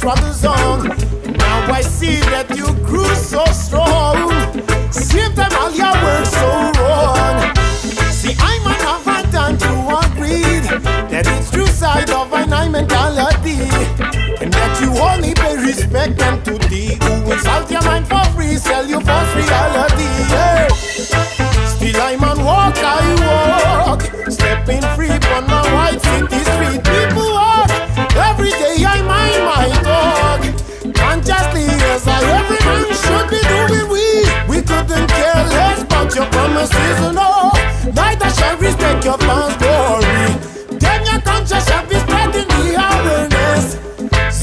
was the song. Now I see that you grew so strong. Same time all your work so wrong. See, I might have had time to agree that it's true side of an I mentality, and that you only pay respect and to thee who insult your mind for free, sell you false reality. Yeah. Still I'm on walk, I walk, stepping free on my white city street. People walk, every day I mind my talk. Consciously as I every man should be doing we couldn't care less about your promises and all. Neither shall respect your past story. Then your conscience shall be spreading the awareness.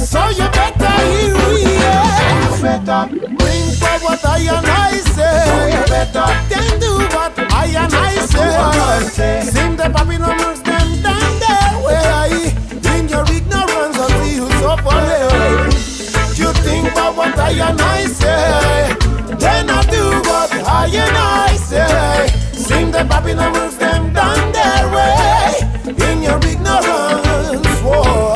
So you better hear me, yeah. You better bring forward what I and I say. So you better then do what I and I say. Sing the Babylon words them down their way. In your ignorance of see who suffer. You think about what I and I say, then I do what I and I say. Sing the Babylon words them down their way. In your ignorance, whoa.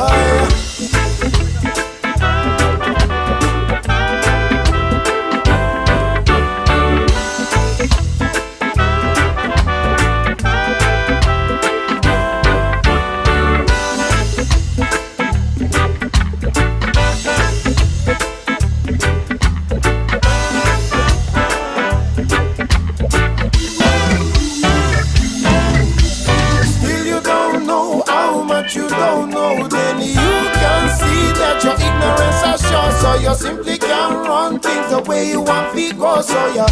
You don't know, then you can see that your ignorance is sure. So you simply can't run things the way you want to go. So you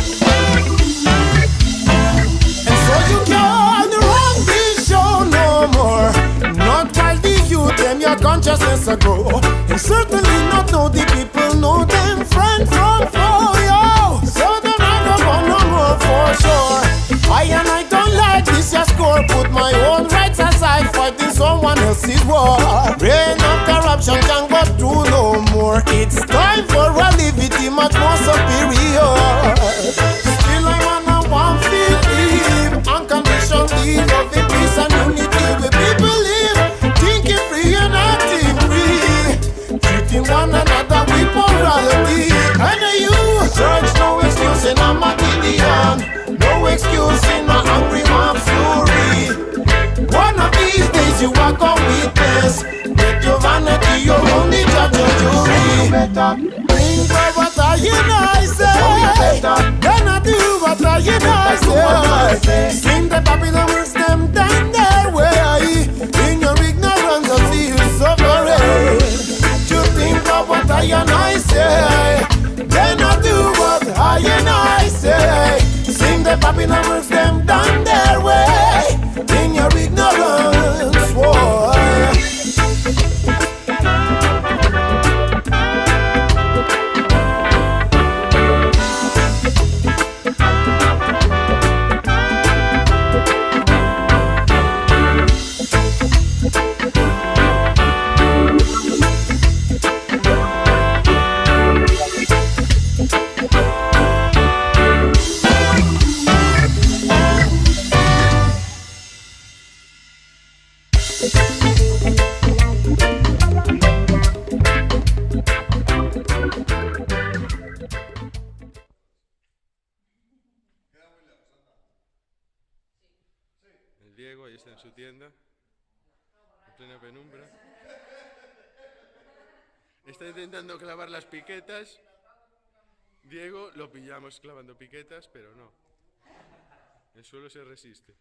and so you can't run this show no more. Not while the youth them your consciousness ago. And certainly not know the people know them friend from foe, yo. So them I don't no more for sure. I and I don't like this your score. Put my own rights aside, fighting someone else's war. Reign of corruption can't go through no more. It's time for a liberty much more superior. Still I wanna one feel live unconditionally, loving peace and unity where people live, thinking free and acting free, treating one another with morality. And you search no excuse in a Gideon, no excuse in a hungry mob story. One of these days you are gonna witness that your vanity, your only judge or jury. Bring back what I and I say, then I do what I and I say. Sing the Babylon words them down their way. In your ignorance of see you suffering. You think of what I and I say, then I do what I and I say. Sing the Babylon words them down their way. In your ignorance, whoa. Diego, ahí está en su tienda, en plena penumbra. Está intentando clavar las piquetas. Diego lo pillamos clavando piquetas, pero no. El suelo se resiste.